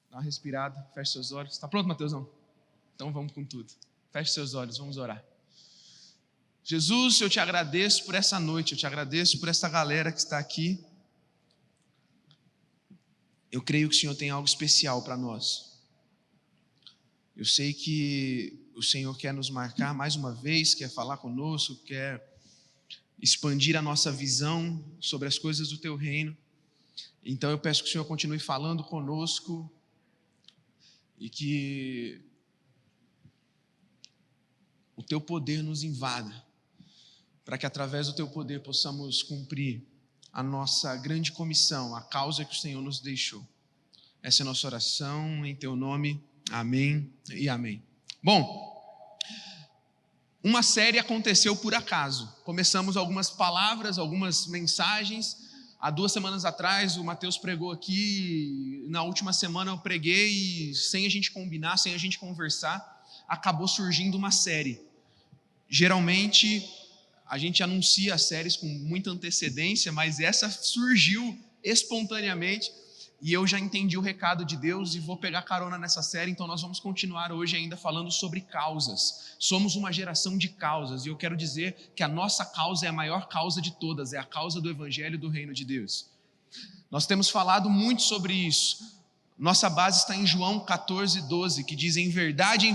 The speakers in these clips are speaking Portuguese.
Dá uma respirada, feche seus olhos. Está pronto, Mateusão? Então vamos com tudo. Feche seus olhos, vamos orar. Jesus, eu te agradeço por essa noite, eu te agradeço por essa galera que está aqui. Eu creio que o Senhor tem algo especial para nós. Eu sei que o Senhor quer nos marcar mais uma vez, quer falar conosco, quer expandir a nossa visão sobre as coisas do Teu reino. Então eu peço que o Senhor continue falando conosco e que o Teu poder nos invada, para que através do Teu poder possamos cumprir a nossa grande comissão, a causa que o Senhor nos deixou. Essa é a nossa oração, em Teu nome, amém e amém. Bom, uma série aconteceu por acaso. Começamos algumas palavras, algumas mensagens. Há 2 semanas atrás o Mateus pregou aqui, na última semana eu preguei e sem a gente combinar, sem a gente conversar, acabou surgindo uma série. Geralmente a gente anuncia as séries com muita antecedência, mas essa surgiu espontaneamente e eu já entendi o recado de Deus e vou pegar carona nessa série. Então nós vamos continuar hoje ainda falando sobre causas. Somos uma geração de causas e eu quero dizer que a nossa causa é a maior causa de todas, é a causa do Evangelho do Reino de Deus. Nós temos falado muito sobre isso. Nossa base está em João 14:12, que diz: em verdade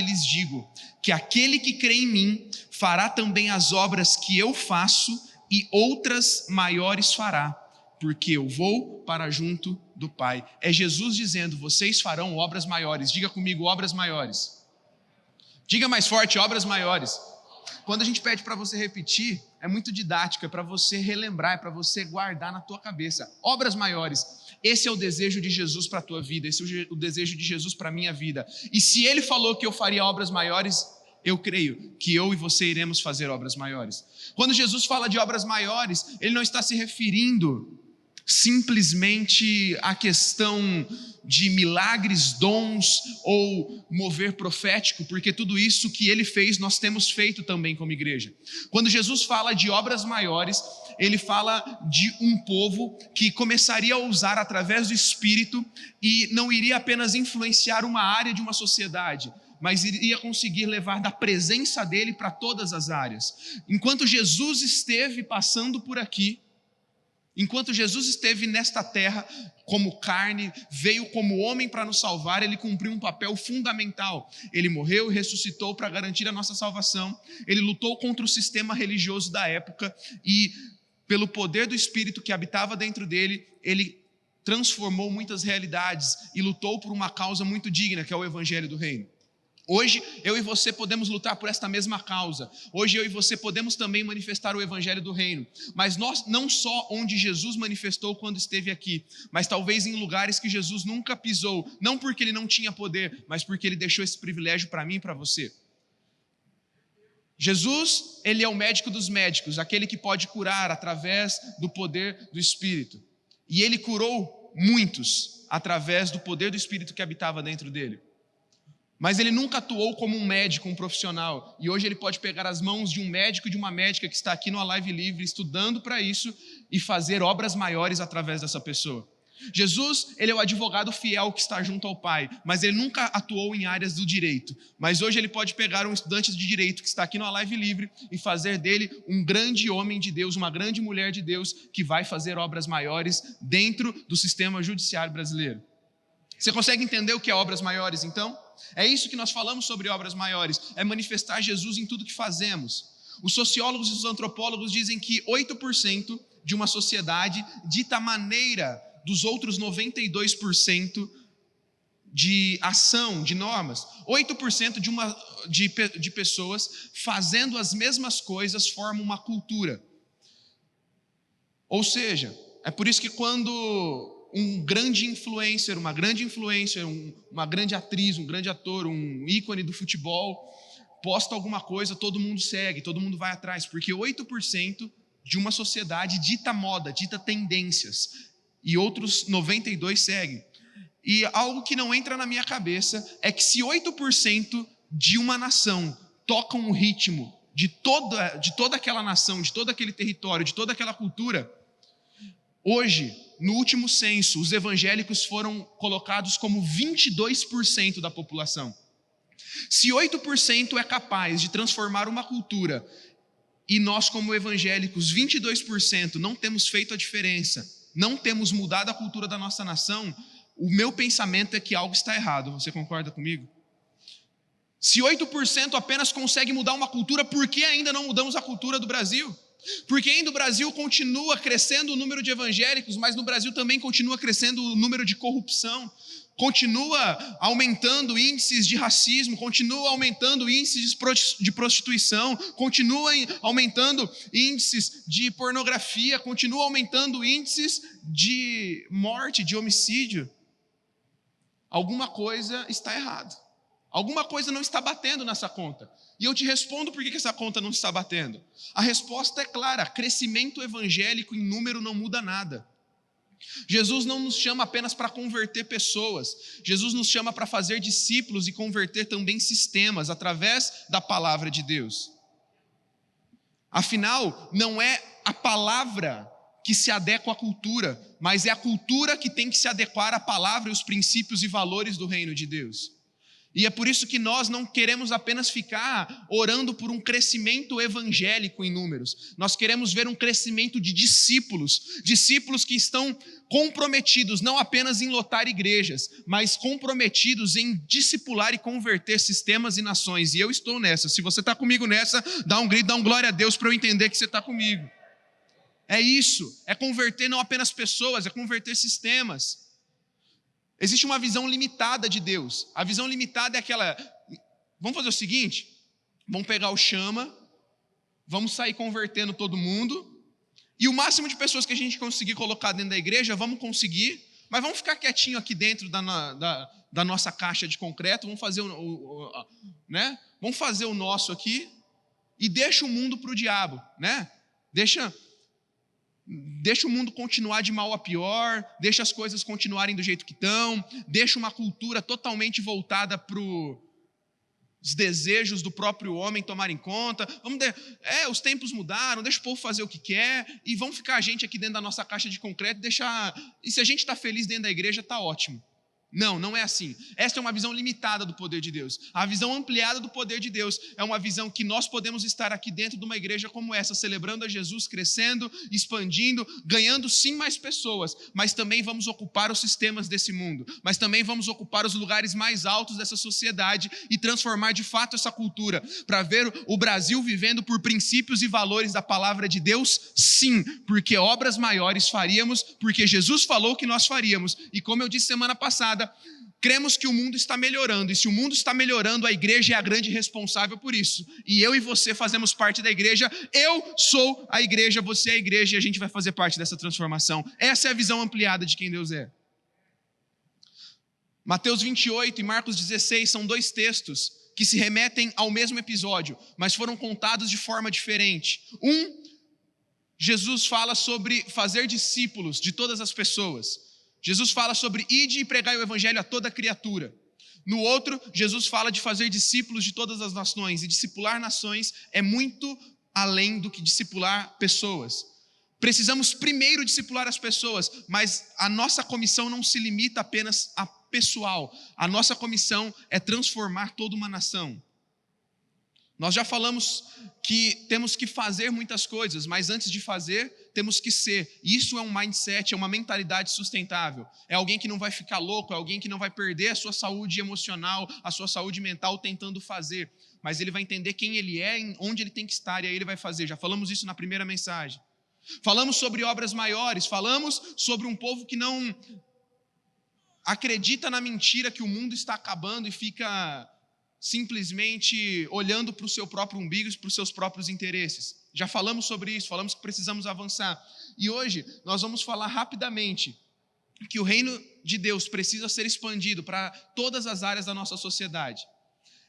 lhes digo, que aquele que crê em mim fará também as obras que eu faço e outras maiores fará, porque eu vou para junto do Pai. É Jesus dizendo: vocês farão obras maiores. Diga comigo, obras maiores. Diga mais forte, obras maiores. Quando a gente pede para você repetir, é muito didático, é para você relembrar, é para você guardar na tua cabeça. Obras maiores. Esse é o desejo de Jesus para a tua vida, esse é o desejo de Jesus para a minha vida. E se Ele falou que eu faria obras maiores, eu creio que eu e você iremos fazer obras maiores. Quando Jesus fala de obras maiores, Ele não está se referindo simplesmente à questão de milagres, dons ou mover profético, porque tudo isso que Ele fez, nós temos feito também como igreja. Quando Jesus fala de obras maiores, Ele fala de um povo que começaria a usar através do Espírito e não iria apenas influenciar uma área de uma sociedade, mas iria conseguir levar da presença dEle para todas as áreas. Enquanto Jesus esteve passando por aqui, enquanto Jesus esteve nesta terra como carne, veio como homem para nos salvar, Ele cumpriu um papel fundamental. Ele morreu e ressuscitou para garantir a nossa salvação. Ele lutou contra o sistema religioso da época e, pelo poder do Espírito que habitava dentro dele, Ele transformou muitas realidades e lutou por uma causa muito digna, que é o Evangelho do Reino. Hoje, eu e você podemos lutar por esta mesma causa. Hoje, eu e você podemos também manifestar o Evangelho do Reino. Mas nós, não só onde Jesus manifestou quando esteve aqui, mas talvez em lugares que Jesus nunca pisou. Não porque Ele não tinha poder, mas porque Ele deixou esse privilégio para mim e para você. Jesus, Ele é o médico dos médicos, aquele que pode curar através do poder do Espírito. E Ele curou muitos através do poder do Espírito que habitava dentro dele. Mas Ele nunca atuou como um médico, um profissional. E hoje Ele pode pegar as mãos de um médico e de uma médica que está aqui no Alive Livre, estudando para isso e fazer obras maiores através dessa pessoa. Jesus, Ele é o advogado fiel que está junto ao Pai, mas Ele nunca atuou em áreas do direito. Mas hoje Ele pode pegar um estudante de direito que está aqui no Alive Livre e fazer dele um grande homem de Deus, uma grande mulher de Deus, que vai fazer obras maiores dentro do sistema judiciário brasileiro. Você consegue entender o que é obras maiores, então? É isso que nós falamos sobre obras maiores, é manifestar Jesus em tudo que fazemos. Os sociólogos e os antropólogos dizem que 8% de uma sociedade dita a maneira dos outros 92% de ação, de normas. 8% de pessoas fazendo as mesmas coisas formam uma cultura. Ou seja, é por isso que quando um grande influencer, uma grande atriz, um grande ator, um ícone do futebol, posta alguma coisa, todo mundo segue, todo mundo vai atrás, porque 8% de uma sociedade dita moda, dita tendências, e outros 92% seguem. E algo que não entra na minha cabeça é que se 8% de uma nação tocam o ritmo de toda aquela nação, de todo aquele território, de toda aquela cultura, hoje no último censo, os evangélicos foram colocados como 22% da população. Se 8% é capaz de transformar uma cultura, e nós como evangélicos, 22%, não temos feito a diferença, não temos mudado a cultura da nossa nação, o meu pensamento é que algo está errado. Você concorda comigo? Se 8% apenas consegue mudar uma cultura, por que ainda não mudamos a cultura do Brasil? Porque ainda o Brasil continua crescendo o número de evangélicos, mas no Brasil também continua crescendo o número de corrupção, continua aumentando índices de racismo, continua aumentando índices de prostituição, continua aumentando índices de pornografia, continua aumentando índices de morte, de homicídio. Alguma coisa está errada. Alguma coisa não está batendo nessa conta. E eu te respondo por que essa conta não está batendo. A resposta é clara: crescimento evangélico em número não muda nada. Jesus não nos chama apenas para converter pessoas. Jesus nos chama para fazer discípulos e converter também sistemas através da palavra de Deus. Afinal, não é a palavra que se adequa à cultura, mas é a cultura que tem que se adequar à palavra e os princípios e valores do reino de Deus. E é por isso que nós não queremos apenas ficar orando por um crescimento evangélico em números. Nós queremos ver um crescimento de discípulos que estão comprometidos não apenas em lotar igrejas, mas comprometidos em discipular e converter sistemas e nações. E eu estou nessa. Se você está comigo nessa, dá um grito, dá um glória a Deus para eu entender que você está comigo. É isso, é converter não apenas pessoas, é converter sistemas. Existe uma visão limitada de Deus. A visão limitada é aquela: vamos fazer o seguinte, vamos pegar o chama, vamos sair convertendo todo mundo, e o máximo de pessoas que a gente conseguir colocar dentro da igreja, vamos conseguir, mas vamos ficar quietinho aqui dentro da nossa caixa de concreto, vamos fazer vamos fazer o nosso aqui, e deixa o mundo para o diabo, né? Deixa o mundo continuar de mal a pior, deixa as coisas continuarem do jeito que estão, deixa uma cultura totalmente voltada para os desejos do próprio homem tomarem conta. Os tempos mudaram, deixa o povo fazer o que quer, e vamos ficar a gente aqui dentro da nossa caixa de concreto, e se a gente está feliz dentro da igreja, está ótimo. Não, não é assim. Esta é uma visão limitada do poder de Deus. A visão ampliada do poder de Deus é uma visão que nós podemos estar aqui dentro de uma igreja como essa, celebrando a Jesus, crescendo, expandindo, ganhando sim mais pessoas, mas também vamos ocupar os sistemas desse mundo, mas também vamos ocupar os lugares mais altos dessa sociedade e transformar de fato essa cultura, para ver o Brasil vivendo por princípios e valores da palavra de Deus, sim, porque obras maiores faríamos, porque Jesus falou que nós faríamos, e como eu disse semana passada, cremos que o mundo está melhorando, e se o mundo está melhorando, a igreja é a grande responsável por isso, e eu e você fazemos parte da igreja. Eu sou a igreja, você é a igreja, e a gente vai fazer parte dessa transformação. Essa é a visão ampliada de quem Deus é. Mateus 28 e Marcos 16 são dois textos que se remetem ao mesmo episódio, mas foram contados de forma diferente. Jesus fala sobre fazer discípulos de todas as pessoas. Jesus fala sobre ide e pregai o evangelho a toda criatura. No outro, Jesus fala de fazer discípulos de todas as nações, e discipular nações é muito além do que discipular pessoas. Precisamos primeiro discipular as pessoas, mas a nossa comissão não se limita apenas a pessoal. A nossa comissão é transformar toda uma nação. Nós já falamos que temos que fazer muitas coisas, mas antes de fazer, temos que ser. Isso é um mindset, é uma mentalidade sustentável. É alguém que não vai ficar louco, é alguém que não vai perder a sua saúde emocional, a sua saúde mental tentando fazer. Mas ele vai entender quem ele é, onde ele tem que estar, e aí ele vai fazer. Já falamos isso na primeira mensagem. Falamos sobre obras maiores, falamos sobre um povo que não acredita na mentira que o mundo está acabando e fica simplesmente olhando para o seu próprio umbigo e para os seus próprios interesses. Já falamos sobre isso, falamos que precisamos avançar. E hoje nós vamos falar rapidamente que o reino de Deus precisa ser expandido para todas as áreas da nossa sociedade.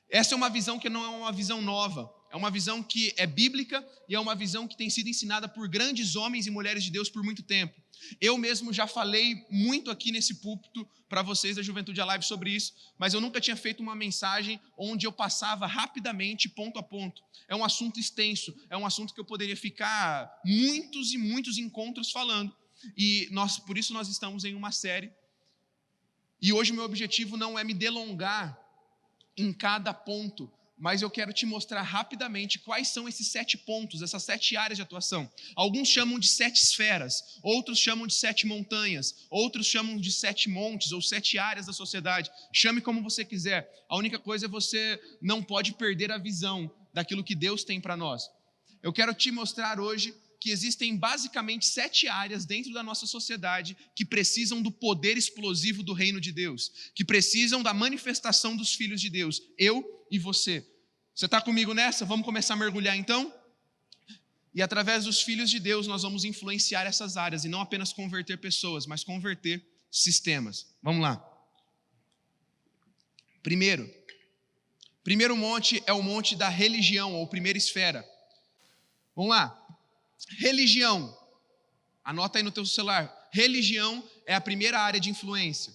Essa é uma visão que não é uma visão nova, é uma visão que é bíblica e é uma visão que tem sido ensinada por grandes homens e mulheres de Deus por muito tempo. Eu mesmo já falei muito aqui nesse púlpito para vocês da Juventude Alive sobre isso, mas eu nunca tinha feito uma mensagem onde eu passava rapidamente, ponto a ponto. É um assunto extenso, é um assunto que eu poderia ficar muitos e muitos encontros falando. e por isso nós estamos em uma série. E hoje o meu objetivo não é me delongar em cada ponto, mas eu quero te mostrar rapidamente quais são esses 7 pontos, essas 7 áreas de atuação. Alguns chamam de 7 esferas, outros chamam de 7 montanhas, outros chamam de 7 montes ou 7 áreas da sociedade. Chame como você quiser. A única coisa é você não pode perder a visão daquilo que Deus tem para nós. Eu quero te mostrar hoje que existem basicamente 7 áreas dentro da nossa sociedade que precisam do poder explosivo do reino de Deus, que precisam da manifestação dos filhos de Deus, eu e você. Você está comigo nessa? Vamos começar a mergulhar então? E através dos filhos de Deus nós vamos influenciar essas áreas e não apenas converter pessoas, mas converter sistemas. Vamos lá. Primeiro monte é o monte da religião, ou primeira esfera. Vamos lá. Religião, anota aí no teu celular, religião é a primeira área de influência.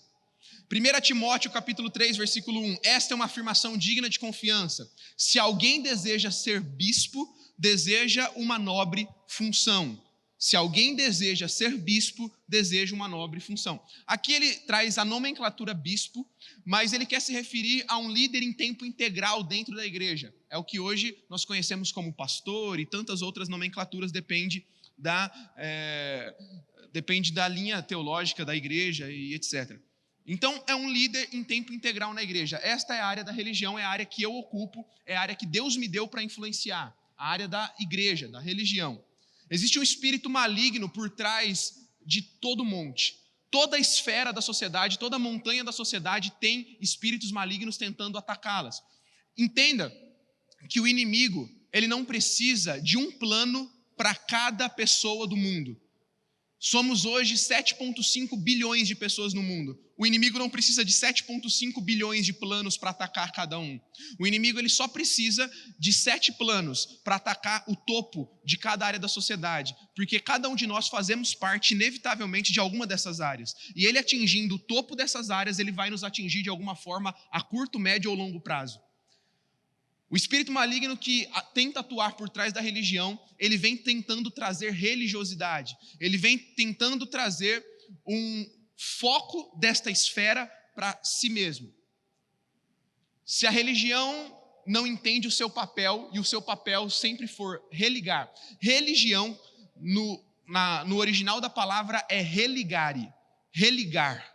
1 Timóteo capítulo 3, versículo 1, esta é uma afirmação digna de confiança. Se alguém deseja ser bispo, deseja uma nobre função. Se alguém deseja ser bispo, deseja uma nobre função. Aqui ele traz a nomenclatura bispo, mas ele quer se referir a um líder em tempo integral dentro da igreja. É o que hoje nós conhecemos como pastor e tantas outras nomenclaturas, depende da linha teológica da igreja e etc. Então, é um líder em tempo integral na igreja. Esta é a área da religião, é a área que eu ocupo, é a área que Deus me deu para influenciar, a área da igreja, da religião. Existe um espírito maligno por trás de todo monte. Toda a esfera da sociedade, toda a montanha da sociedade tem espíritos malignos tentando atacá-las. Entenda que o inimigo, ele não precisa de um plano para cada pessoa do mundo. Somos hoje 7,5 bilhões de pessoas no mundo. O inimigo não precisa de 7,5 bilhões de planos para atacar cada um. O inimigo ele só precisa de 7 planos para atacar o topo de cada área da sociedade, porque cada um de nós fazemos parte inevitavelmente de alguma dessas áreas. E ele atingindo o topo dessas áreas, ele vai nos atingir de alguma forma a curto, médio ou longo prazo. O espírito maligno que tenta atuar por trás da religião, ele vem tentando trazer religiosidade, ele vem tentando trazer um foco desta esfera para si mesmo. Se a religião não entende o seu papel, e o seu papel sempre for religar, religião no original da palavra é religare, religar.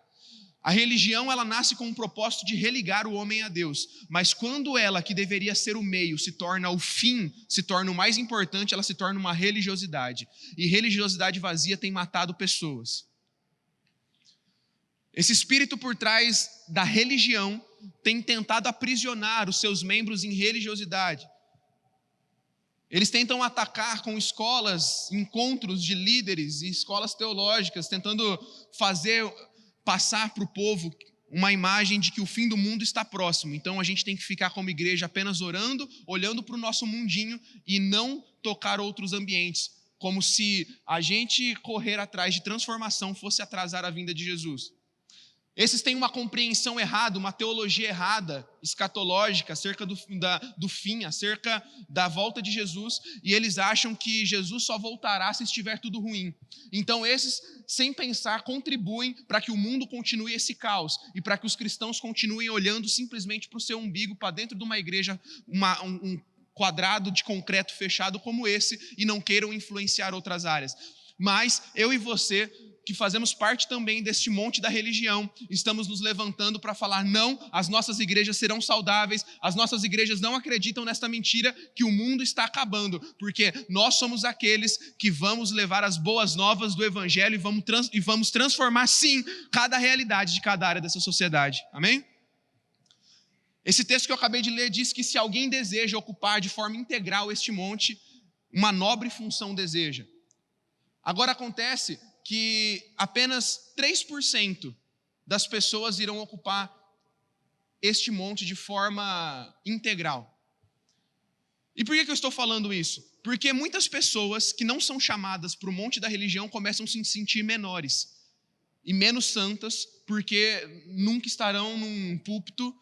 A religião, ela nasce com o propósito de religar o homem a Deus, mas quando ela, que deveria ser o meio, se torna o fim, se torna o mais importante, ela se torna uma religiosidade. E religiosidade vazia tem matado pessoas. Esse espírito por trás da religião tem tentado aprisionar os seus membros em religiosidade. Eles tentam atacar com escolas, encontros de líderes e escolas teológicas, tentando passar para o povo uma imagem de que o fim do mundo está próximo. Então a gente tem que ficar como igreja apenas orando, olhando para o nosso mundinho e não tocar outros ambientes, como se a gente correr atrás de transformação fosse atrasar a vinda de Jesus. Esses têm uma compreensão errada, uma teologia errada, escatológica, acerca do fim, acerca da volta de Jesus, e eles acham que Jesus só voltará se estiver tudo ruim. Então esses, sem pensar, contribuem para que o mundo continue esse caos, e para que os cristãos continuem olhando simplesmente para o seu umbigo, para dentro de uma igreja, um quadrado de concreto fechado como esse, e não queiram influenciar outras áreas. Mas eu e você, que fazemos parte também deste monte da religião, estamos nos levantando para falar, não, as nossas igrejas serão saudáveis, as nossas igrejas não acreditam nesta mentira que o mundo está acabando, porque nós somos aqueles que vamos levar as boas novas do evangelho e vamos transformar, sim, cada realidade de cada área dessa sociedade. Amém? Esse texto que eu acabei de ler diz que se alguém deseja ocupar de forma integral este monte, uma nobre função deseja. Agora acontece que apenas 3% das pessoas irão ocupar este monte de forma integral. E por que eu estou falando isso? Porque muitas pessoas que não são chamadas para o monte da religião começam a se sentir menores e menos santas, porque nunca estarão num púlpito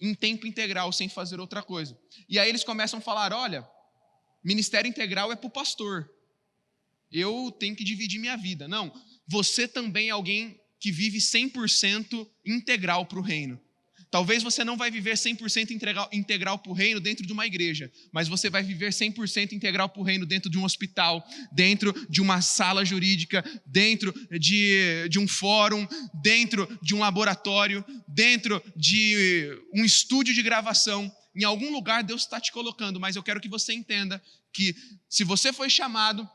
em tempo integral, sem fazer outra coisa. E aí eles começam a falar, olha, ministério integral é para o pastor. eu tenho que dividir minha vida. Não, você também é alguém que vive 100% integral para o reino. Talvez você não vai viver 100% integral para o reino dentro de uma igreja, mas você vai viver 100% integral para o reino dentro de um hospital, dentro de uma sala jurídica, dentro de um fórum, dentro de um laboratório, dentro de um estúdio de gravação. Em algum lugar Deus está te colocando, mas eu quero que você entenda que se você foi chamado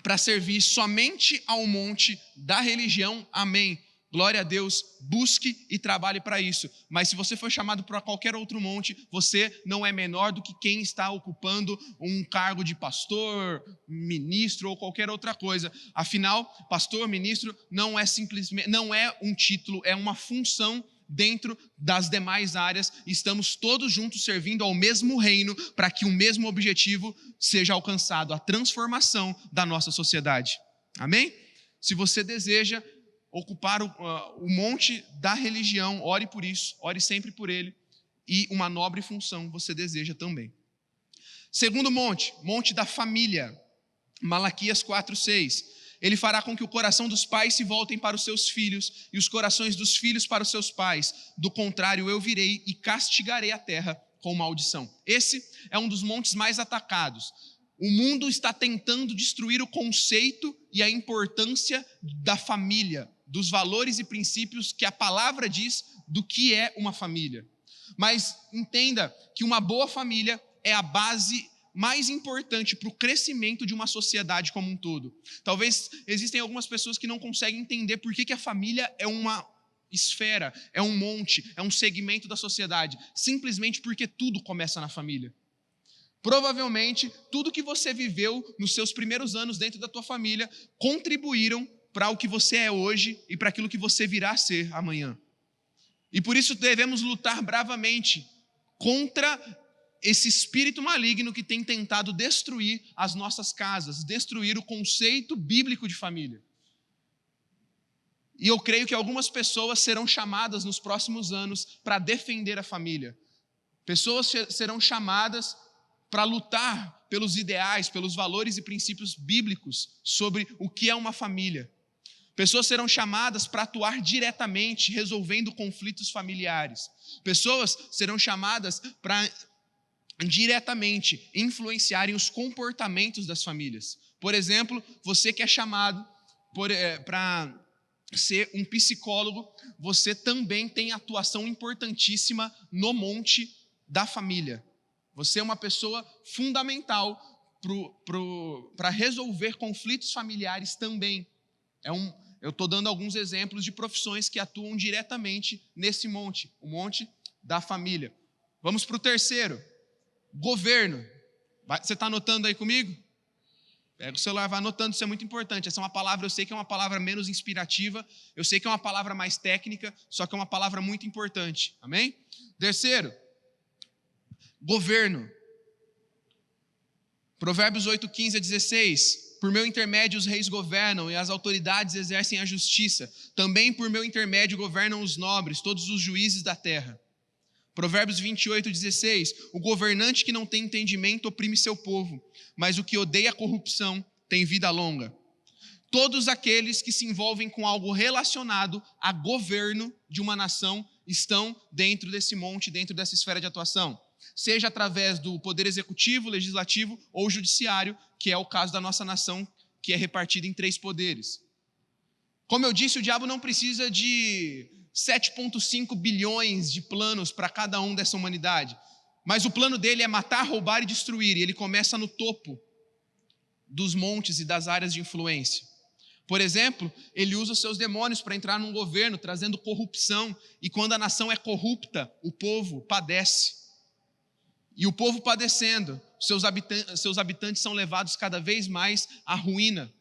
para servir somente ao monte da religião, amém. Glória a Deus, busque e trabalhe para isso. Mas se você for chamado para qualquer outro monte, você não é menor do que quem está ocupando um cargo de pastor, ministro ou qualquer outra coisa. Afinal, pastor, ministro não é simplesmente, não é um título, é uma função dentro das demais áreas. Estamos todos juntos servindo ao mesmo reino para que o mesmo objetivo seja alcançado, a transformação da nossa sociedade. Amém? Se você deseja ocupar o monte da religião, ore por isso, ore sempre por ele, e uma nobre função você deseja também. Segundo monte, monte da família, Malaquias 4:6. Ele fará com que o coração dos pais se voltem para os seus filhos, e os corações dos filhos para os seus pais. Do contrário, eu virei e castigarei a terra com maldição. Esse é um dos montes mais atacados. O mundo está tentando destruir o conceito e a importância da família, dos valores e princípios que a palavra diz do que é uma família. Mas entenda que uma boa família é a base mais importante para o crescimento de uma sociedade como um todo. Talvez existem algumas pessoas que não conseguem entender por que a família é uma esfera, é um monte, é um segmento da sociedade, simplesmente porque tudo começa na família. Provavelmente, tudo que você viveu nos seus primeiros anos dentro da tua família contribuíram para o que você é hoje e para aquilo que você virá a ser amanhã. E por isso devemos lutar bravamente contra esse espírito maligno que tem tentado destruir as nossas casas, destruir o conceito bíblico de família. E eu creio que algumas pessoas serão chamadas nos próximos anos para defender a família. Pessoas serão chamadas para lutar pelos ideais, pelos valores e princípios bíblicos sobre o que é uma família. Pessoas serão chamadas para atuar diretamente, resolvendo conflitos familiares. Pessoas serão chamadas para diretamente influenciarem os comportamentos das famílias. Por exemplo, você que é chamado para ser um psicólogo, você também tem atuação importantíssima no monte da família. Você é uma pessoa fundamental para resolver conflitos familiares também. Eu estou dando alguns exemplos de profissões que atuam diretamente nesse monte, o monte da família. Vamos para o terceiro, governo. Você está anotando aí comigo? Pega o celular, vai anotando, isso é muito importante. Essa é uma palavra, eu sei que é uma palavra menos inspirativa, eu sei que é uma palavra mais técnica, só que é uma palavra muito importante. Amém? Terceiro, governo. Provérbios 8:15-16. Por meu intermédio os reis governam e as autoridades exercem a justiça. Também por meu intermédio governam os nobres, todos os juízes da terra. Provérbios 28:16. O governante que não tem entendimento oprime seu povo, mas o que odeia a corrupção tem vida longa. Todos aqueles que se envolvem com algo relacionado a governo de uma nação estão dentro desse monte, dentro dessa esfera de atuação. Seja através do poder executivo, legislativo ou judiciário, que é o caso da nossa nação, que é repartida em 3 poderes. Como eu disse, o diabo não precisa de 7,5 bilhões de planos para cada um dessa humanidade, mas o plano dele é matar, roubar e destruir, e ele começa no topo dos montes e das áreas de influência. Por exemplo, ele usa os seus demônios para entrar num governo, trazendo corrupção, e quando a nação é corrupta, o povo padece. E o povo padecendo, seus habitantes são levados cada vez mais à ruína.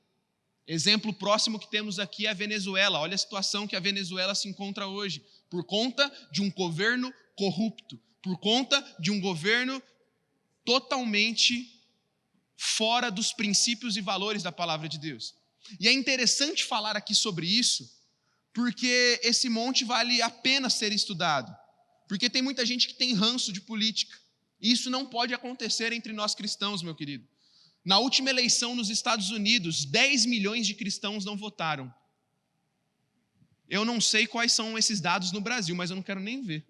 Exemplo próximo que temos aqui é a Venezuela. Olha a situação que a Venezuela se encontra hoje, por conta de um governo corrupto, por conta de um governo totalmente fora dos princípios e valores da palavra de Deus. E é interessante falar aqui sobre isso, porque esse monte vale a pena ser estudado, porque tem muita gente que tem ranço de política. Isso não pode acontecer entre nós cristãos, meu querido. Na última eleição nos Estados Unidos, 10 milhões de cristãos não votaram. Eu não sei quais são esses dados no Brasil, mas eu não quero nem ver.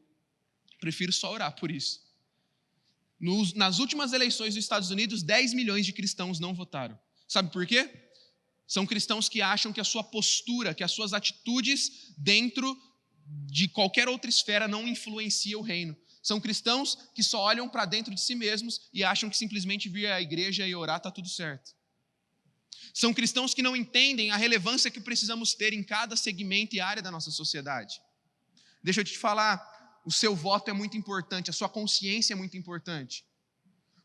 Prefiro só orar por isso. Nas últimas eleições dos Estados Unidos, 10 milhões de cristãos não votaram. Sabe por quê? São cristãos que acham que a sua postura, que as suas atitudes dentro de qualquer outra esfera não influencia o reino. São cristãos que só olham para dentro de si mesmos e acham que simplesmente vir à igreja e orar está tudo certo. São cristãos que não entendem a relevância que precisamos ter em cada segmento e área da nossa sociedade. Deixa eu te falar, o seu voto é muito importante, a sua consciência é muito importante.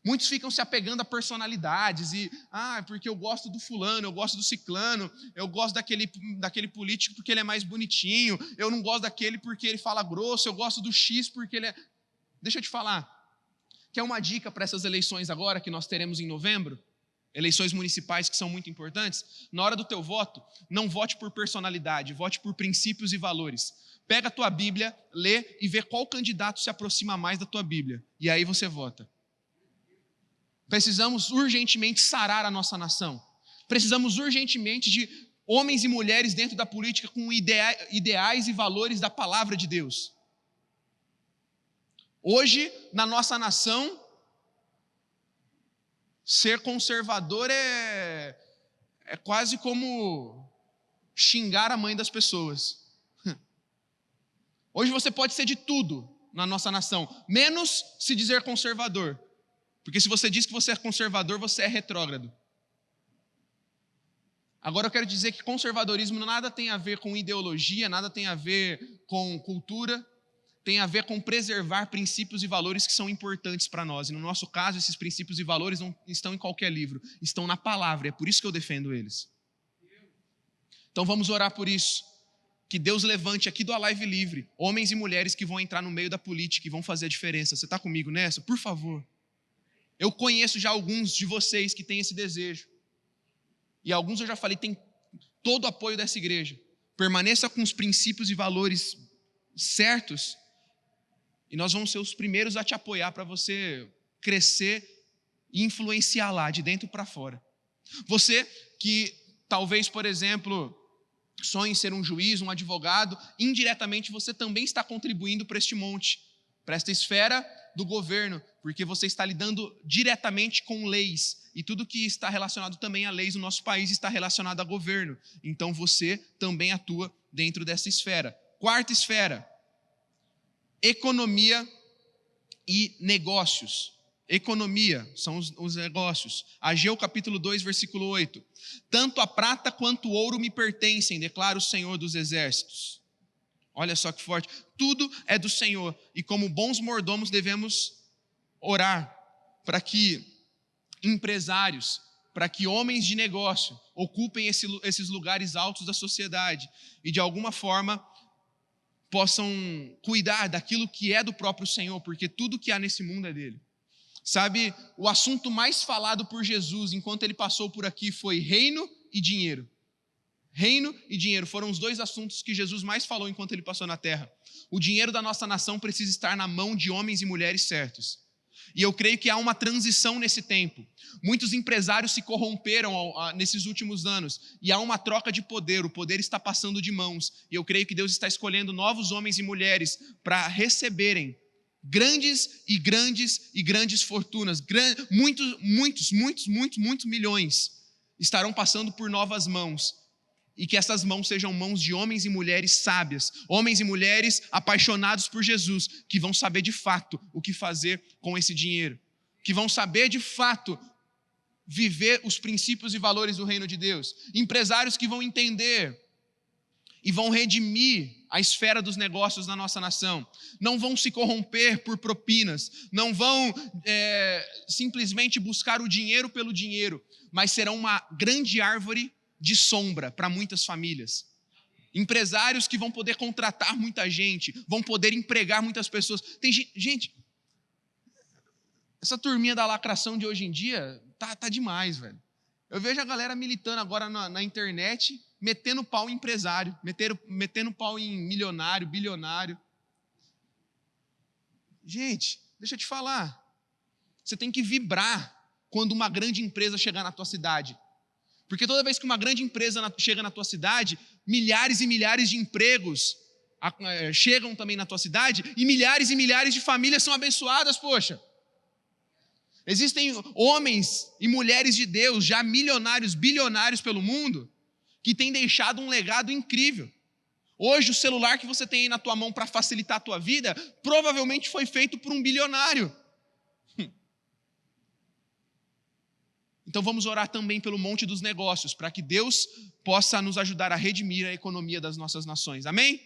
Muitos ficam se apegando a personalidades e, porque eu gosto do fulano, eu gosto do ciclano, eu gosto daquele político porque ele é mais bonitinho, eu não gosto daquele porque ele fala grosso, eu gosto do X porque ele é... Deixa eu te falar, quer uma dica para essas eleições agora que nós teremos em novembro? Eleições municipais que são muito importantes. Na hora do teu voto, não vote por personalidade, vote por princípios e valores. Pega a tua Bíblia, lê e vê qual candidato se aproxima mais da tua Bíblia. E aí você vota. Precisamos urgentemente sarar a nossa nação. Precisamos urgentemente de homens e mulheres dentro da política com ideais e valores da palavra de Deus. Hoje, na nossa nação, ser conservador é quase como xingar a mãe das pessoas. Hoje você pode ser de tudo na nossa nação, menos se dizer conservador. Porque se você diz que você é conservador, você é retrógrado. Agora eu quero dizer que conservadorismo nada tem a ver com ideologia, nada tem a ver com cultura, tem a ver com preservar princípios e valores que são importantes para nós. E no nosso caso, esses princípios e valores não estão em qualquer livro, estão na palavra, é por isso que eu defendo eles. Então vamos orar por isso. Que Deus levante aqui do Alive Livre homens e mulheres que vão entrar no meio da política e vão fazer a diferença. Você está comigo nessa? Por favor. Eu conheço já alguns de vocês que têm esse desejo. E alguns eu já falei, tem todo o apoio dessa igreja. Permaneça com os princípios e valores certos e nós vamos ser os primeiros a te apoiar para você crescer e influenciar lá, de dentro para fora. Você que talvez, por exemplo, sonhe em ser um juiz, um advogado, indiretamente você também está contribuindo para este monte, para esta esfera do governo, porque você está lidando diretamente com leis, e tudo que está relacionado também a leis no nosso país está relacionado a governo, então você também atua dentro dessa esfera. Quarta esfera, economia e negócios. Economia são os negócios. Ageu capítulo 2, versículo 8. Tanto a prata quanto o ouro me pertencem, declara o Senhor dos exércitos. Olha só que forte. Tudo é do Senhor. E como bons mordomos devemos orar para que empresários, para que homens de negócio ocupem esses lugares altos da sociedade e de alguma forma possam cuidar daquilo que é do próprio Senhor, porque tudo que há nesse mundo é dele. Sabe, o assunto mais falado por Jesus enquanto ele passou por aqui foi reino e dinheiro. Reino e dinheiro foram os dois assuntos que Jesus mais falou enquanto ele passou na terra. O dinheiro da nossa nação precisa estar na mão de homens e mulheres certos. E eu creio que há uma transição nesse tempo. Muitos empresários se corromperam nesses últimos anos e há uma troca de poder, o poder está passando de mãos. E eu creio que Deus está escolhendo novos homens e mulheres para receberem grandes fortunas, muitos milhões estarão passando por novas mãos. E que essas mãos sejam mãos de homens e mulheres sábias, homens e mulheres apaixonados por Jesus, que vão saber de fato o que fazer com esse dinheiro, que vão saber de fato viver os princípios e valores do reino de Deus, empresários que vão entender e vão redimir a esfera dos negócios na nossa nação, não vão se corromper por propinas, não vão simplesmente buscar o dinheiro pelo dinheiro, mas serão uma grande árvore de sombra para muitas famílias. Empresários que vão poder contratar muita gente, vão poder empregar muitas pessoas. Tem gente, essa turminha da lacração de hoje em dia tá demais, velho. Eu vejo a galera militando agora na internet, metendo pau em empresário, metendo pau em milionário, bilionário. Gente, deixa eu te falar, você tem que vibrar quando uma grande empresa chegar na tua cidade. Porque toda vez que uma grande empresa chega na tua cidade, milhares e milhares de empregos chegam também na tua cidade e milhares de famílias são abençoadas, poxa. Existem homens e mulheres de Deus, já milionários, bilionários pelo mundo, que têm deixado um legado incrível. Hoje, o celular que você tem aí na tua mão para facilitar a tua vida, provavelmente foi feito por um bilionário. Então vamos orar também pelo monte dos negócios, para que Deus possa nos ajudar a redimir a economia das nossas nações. Amém?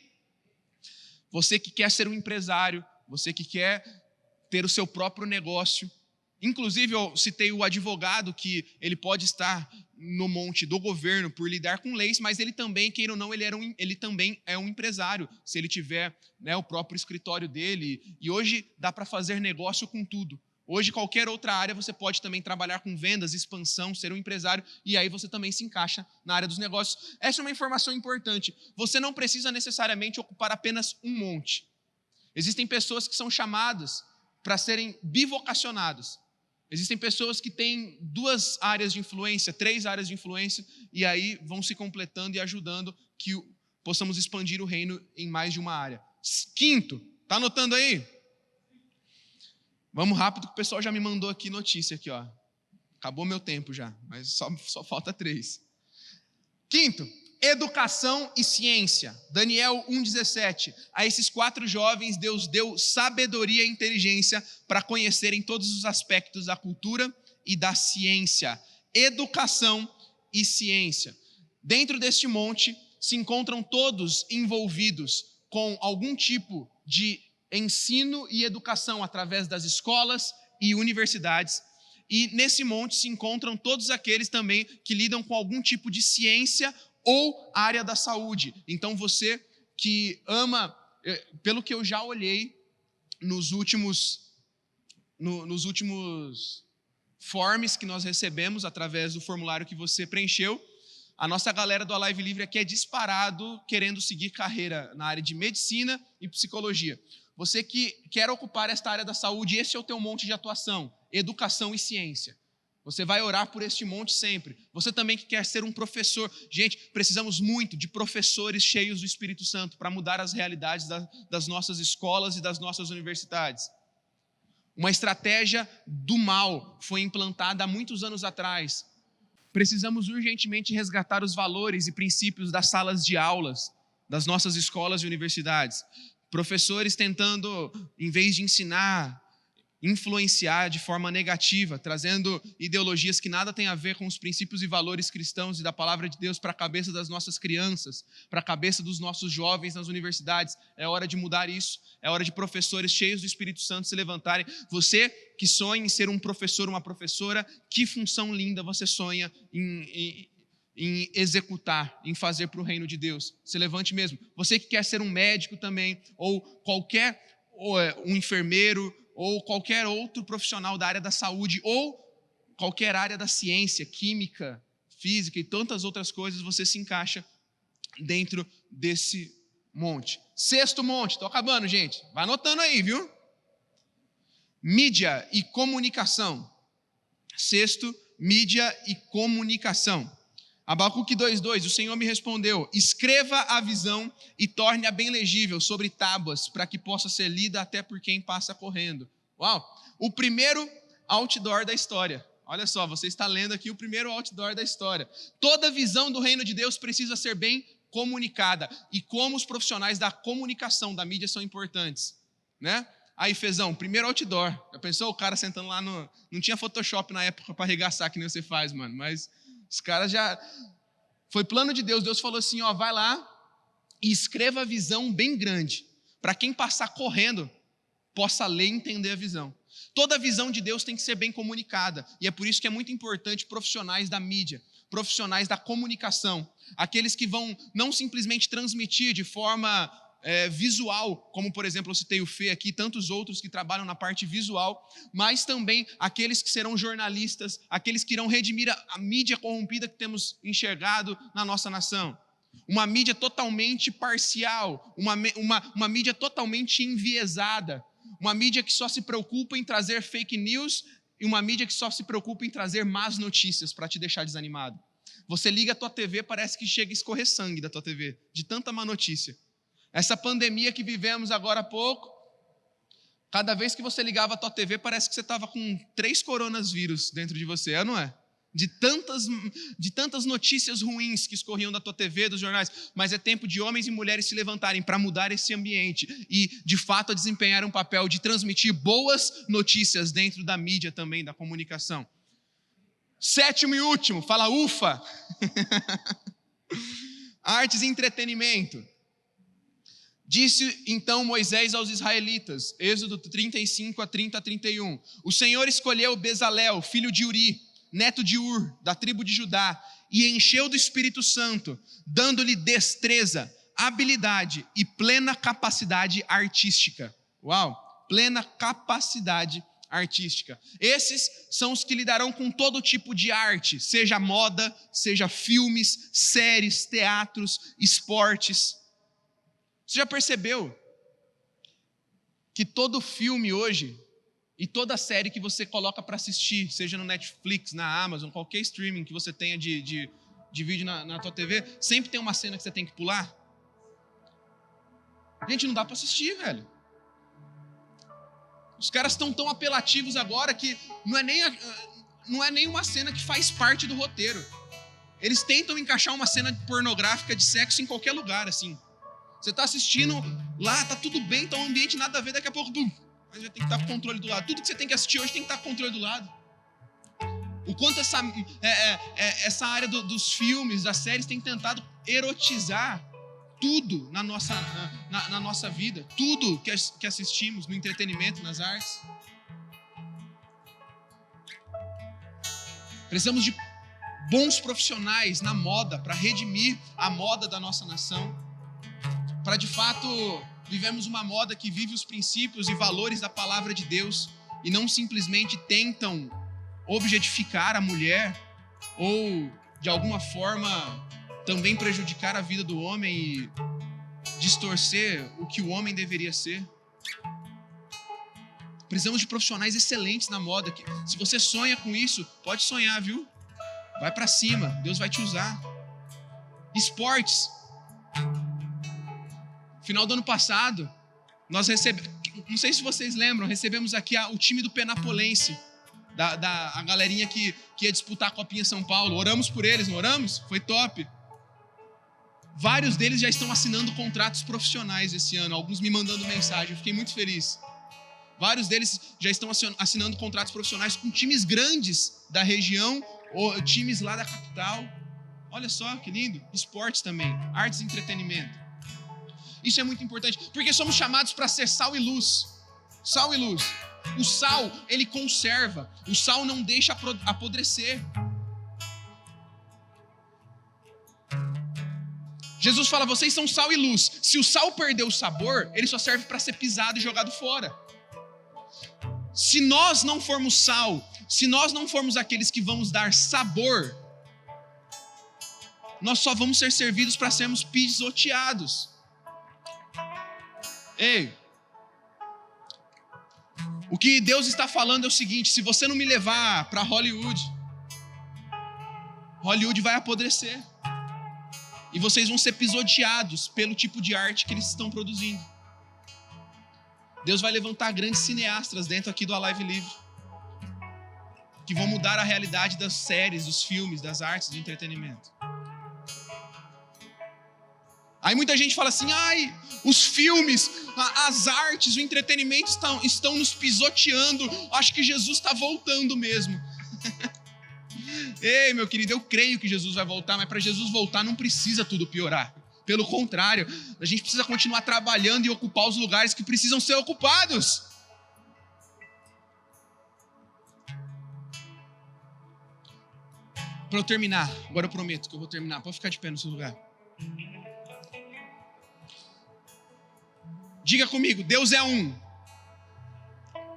Você que quer ser um empresário, você que quer ter o seu próprio negócio. Inclusive eu citei o advogado, que ele pode estar no monte do governo por lidar com leis, mas ele também, queira ou não, ele também é um empresário, se ele tiver, né, o próprio escritório dele. E hoje dá para fazer negócio com tudo. Hoje, qualquer outra área, você pode também trabalhar com vendas, expansão, ser um empresário, e aí você também se encaixa na área dos negócios. Essa é uma informação importante. Você não precisa necessariamente ocupar apenas um monte. Existem pessoas que são chamadas para serem bivocacionadas. Existem pessoas que têm 2 áreas de influência, 3 áreas de influência, e aí vão se completando e ajudando que possamos expandir o reino em mais de uma área. Quinto, está anotando aí? Vamos rápido, que o pessoal já me mandou aqui notícia aqui, ó. Acabou meu tempo já, mas só falta 3. Quinto, educação e ciência. Daniel 1,17. A esses 4 jovens, Deus deu sabedoria e inteligência para conhecerem todos os aspectos da cultura e da ciência. Educação e ciência. Dentro deste monte se encontram todos envolvidos com algum tipo de ensino e educação através das escolas e universidades. E nesse monte se encontram todos aqueles também que lidam com algum tipo de ciência ou área da saúde. Então você que ama, pelo que eu já olhei nos últimos forms que nós recebemos através do formulário que você preencheu, a nossa galera do Alive Livre aqui é disparado querendo seguir carreira na área de medicina e psicologia. Você que quer ocupar esta área da saúde, esse é o teu monte de atuação, educação e ciência. Você vai orar por este monte sempre. Você também que quer ser um professor. Gente, precisamos muito de professores cheios do Espírito Santo para mudar as realidades das nossas escolas e das nossas universidades. Uma estratégia do mal foi implantada há muitos anos atrás. Precisamos urgentemente resgatar os valores e princípios das salas de aulas das nossas escolas e universidades. Professores tentando, em vez de ensinar, influenciar de forma negativa, trazendo ideologias que nada têm a ver com os princípios e valores cristãos e da palavra de Deus para a cabeça das nossas crianças, para a cabeça dos nossos jovens nas universidades. É hora de mudar isso, é hora de professores cheios do Espírito Santo se levantarem. Você que sonha em ser um professor, uma professora, que função linda você sonha em executar, em fazer para o reino de Deus. Se levante mesmo. Você que quer ser um médico também, ou um enfermeiro, ou qualquer outro profissional da área da saúde, ou qualquer área da ciência, química, física e tantas outras coisas, você se encaixa dentro desse monte. 6º monte, estou acabando, gente. Vai anotando aí, viu? Mídia e comunicação. 6º, mídia e comunicação. Abacuque 2:2, o Senhor me respondeu: escreva a visão e torne-a bem legível sobre tábuas, para que possa ser lida até por quem passa correndo. Uau! O primeiro outdoor da história. Olha só, você está lendo aqui o primeiro outdoor da história. Toda visão do reino de Deus precisa ser bem comunicada. E como os profissionais da comunicação, da mídia, são importantes, né? Aí, Fezão, primeiro outdoor. Já pensou o cara sentando lá no... Não tinha Photoshop na época para arregaçar, que nem você faz, mano, mas... Os caras já... Foi plano de Deus. Deus falou assim, ó, vai lá e escreva a visão bem grande, para quem passar correndo, possa ler e entender a visão. Toda a visão de Deus tem que ser bem comunicada. E é por isso que é muito importante profissionais da mídia, profissionais da comunicação, aqueles que vão não simplesmente transmitir de forma visual, como por exemplo eu citei o Fê aqui, tantos outros que trabalham na parte visual, mas também aqueles que serão jornalistas, aqueles que irão redimir a mídia corrompida que temos enxergado na nossa nação. Uma mídia totalmente parcial, uma mídia totalmente enviesada, uma mídia que só se preocupa em trazer fake news e uma mídia que só se preocupa em trazer más notícias para te deixar desanimado. Você liga a tua TV, parece que chega a escorrer sangue da tua TV, de tanta má notícia. Essa pandemia que vivemos agora há pouco, cada vez que você ligava a tua TV, parece que você estava com 3 coronavírus dentro de você, não é? De tantas notícias ruins que escorriam da tua TV, dos jornais. Mas é tempo de homens e mulheres se levantarem para mudar esse ambiente e, de fato, a desempenhar um papel de transmitir boas notícias dentro da mídia também, da comunicação. 7º e último, fala ufa! Artes e entretenimento. Disse então Moisés aos israelitas, Êxodo 35 a 30 a 31, o Senhor escolheu Bezalel, filho de Uri, neto de Ur, da tribo de Judá, e encheu do Espírito Santo, dando-lhe destreza, habilidade e plena capacidade artística. Uau! Plena capacidade artística. Esses são os que lidarão com todo tipo de arte, seja moda, seja filmes, séries, teatros, esportes. Você já percebeu que todo filme hoje e toda série que você coloca para assistir, seja no Netflix, na Amazon, qualquer streaming que você tenha de vídeo na tua TV, sempre tem uma cena que você tem que pular? Gente, não dá para assistir, velho. Os caras estão tão apelativos agora que não é nem uma cena que faz parte do roteiro. Eles tentam encaixar uma cena pornográfica de sexo em qualquer lugar, assim. Você está assistindo lá, tá tudo bem, tá um ambiente nada a ver, daqui a pouco, bum, mas já tem que estar com o controle do lado. Tudo que você tem que assistir hoje tem que estar com o controle do lado. O quanto essa área dos filmes, das séries, tem tentado erotizar tudo na nossa vida, tudo que assistimos no entretenimento, nas artes. Precisamos de bons profissionais na moda para redimir a moda da nossa nação, para de fato vivemos uma moda que vive os princípios e valores da palavra de Deus e não simplesmente tentam objetificar a mulher ou de alguma forma também prejudicar a vida do homem e distorcer o que o homem deveria ser. Precisamos de profissionais excelentes na moda. Que, se você sonha com isso, pode sonhar, viu? Vai para cima, Deus vai te usar. Esportes. Final do ano passado, nós recebemos, não sei se vocês lembram, recebemos aqui o time do Penapolense, a galerinha que ia disputar a Copinha São Paulo. Oramos por eles, não oramos? Foi top. Vários deles já estão assinando contratos profissionais esse ano, alguns me mandando mensagem, eu fiquei muito feliz. Vários deles já estão assinando contratos profissionais com times grandes da região ou times lá da capital. Olha só que lindo. Esportes também, artes e entretenimento. Isso é muito importante, porque somos chamados para ser sal e luz. Sal e luz. O sal, ele conserva. O sal não deixa apodrecer. Jesus fala, vocês são sal e luz. Se o sal perder o sabor, ele só serve para ser pisado e jogado fora. Se nós não formos sal, se nós não formos aqueles que vamos dar sabor, nós só vamos ser servidos para sermos pisoteados. Ei, o que Deus está falando é o seguinte: se você não me levar para Hollywood vai apodrecer. E vocês vão ser pisoteados pelo tipo de arte que eles estão produzindo. Deus vai levantar grandes cineastas dentro aqui do Alive Livre, que vão mudar a realidade das séries, dos filmes, das artes, do entretenimento. Aí muita gente fala assim, os filmes, as artes, o entretenimento estão nos pisoteando, acho que Jesus está voltando mesmo. Ei, meu querido, eu creio que Jesus vai voltar, mas para Jesus voltar não precisa tudo piorar. Pelo contrário, a gente precisa continuar trabalhando e ocupar os lugares que precisam ser ocupados. Para eu terminar, agora eu prometo que eu vou terminar, pode ficar de pé no seu lugar. Diga comigo, Deus é um.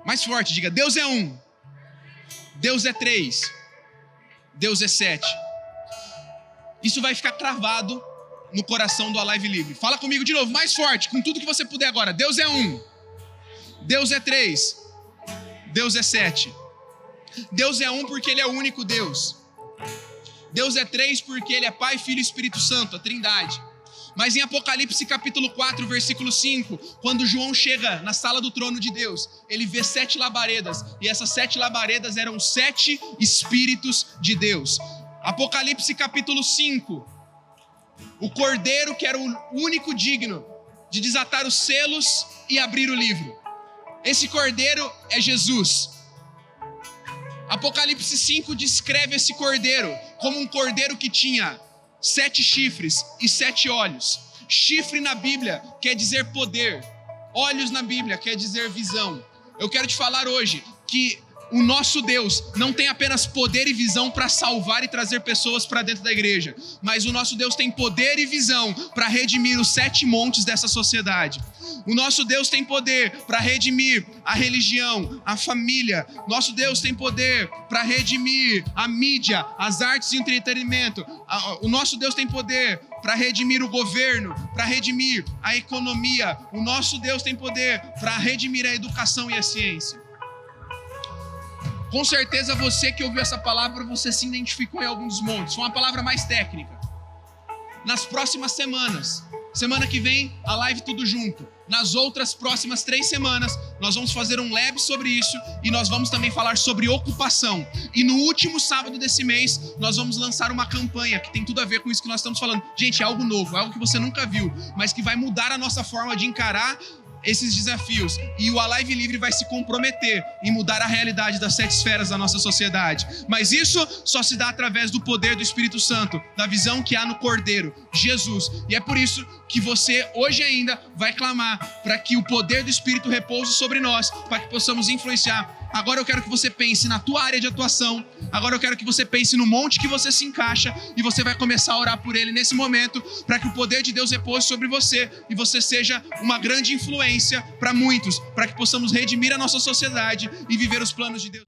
Mais forte, diga, Deus é um. Deus é 3. Deus é 7. Isso vai ficar cravado no coração do Alive Livre. Fala comigo de novo, mais forte, com tudo que você puder agora. Deus é um. Deus é 3. Deus é 7. Deus é um porque Ele é o único Deus. Deus é três porque Ele é Pai, Filho e Espírito Santo, a Trindade. Mas em Apocalipse capítulo 4, versículo 5, quando João chega na sala do trono de Deus, ele vê 7 labaredas, e essas 7 labaredas eram 7 Espíritos de Deus. Apocalipse capítulo 5, o cordeiro que era o único digno de desatar os selos e abrir o livro. Esse cordeiro é Jesus. Apocalipse 5 descreve esse cordeiro como um cordeiro que tinha 7 chifres e 7 olhos. Chifre na Bíblia quer dizer poder. Olhos na Bíblia quer dizer visão. Eu quero te falar hoje que o nosso Deus não tem apenas poder e visão para salvar e trazer pessoas para dentro da igreja, mas o nosso Deus tem poder e visão para redimir os 7 montes dessa sociedade. O nosso Deus tem poder para redimir a religião, a família. Nosso Deus tem poder para redimir a mídia, as artes e o entretenimento. O nosso Deus tem poder para redimir o governo, para redimir a economia. O nosso Deus tem poder para redimir a educação e a ciência. Com certeza você que ouviu essa palavra, você se identificou em alguns montes. Foi uma palavra mais técnica. Nas próximas semanas, semana que vem, a live tudo junto. Nas outras próximas 3 semanas, nós vamos fazer um lab sobre isso e nós vamos também falar sobre ocupação. E no último sábado desse mês, nós vamos lançar uma campanha que tem tudo a ver com isso que nós estamos falando. Gente, é algo novo, é algo que você nunca viu, mas que vai mudar a nossa forma de encarar esses desafios, e o Alive Livre vai se comprometer em mudar a realidade das 7 esferas da nossa sociedade. Mas isso só se dá através do poder do Espírito Santo, da visão que há no Cordeiro, Jesus. E é por isso que você hoje ainda vai clamar para que o poder do Espírito repouse sobre nós, para que possamos influenciar. Agora eu quero que você pense na tua área de atuação. Agora eu quero que você pense no monte que você se encaixa, e você vai começar a orar por ele nesse momento, para que o poder de Deus repouse sobre você e você seja uma grande influência para muitos, para que possamos redimir a nossa sociedade e viver os planos de Deus.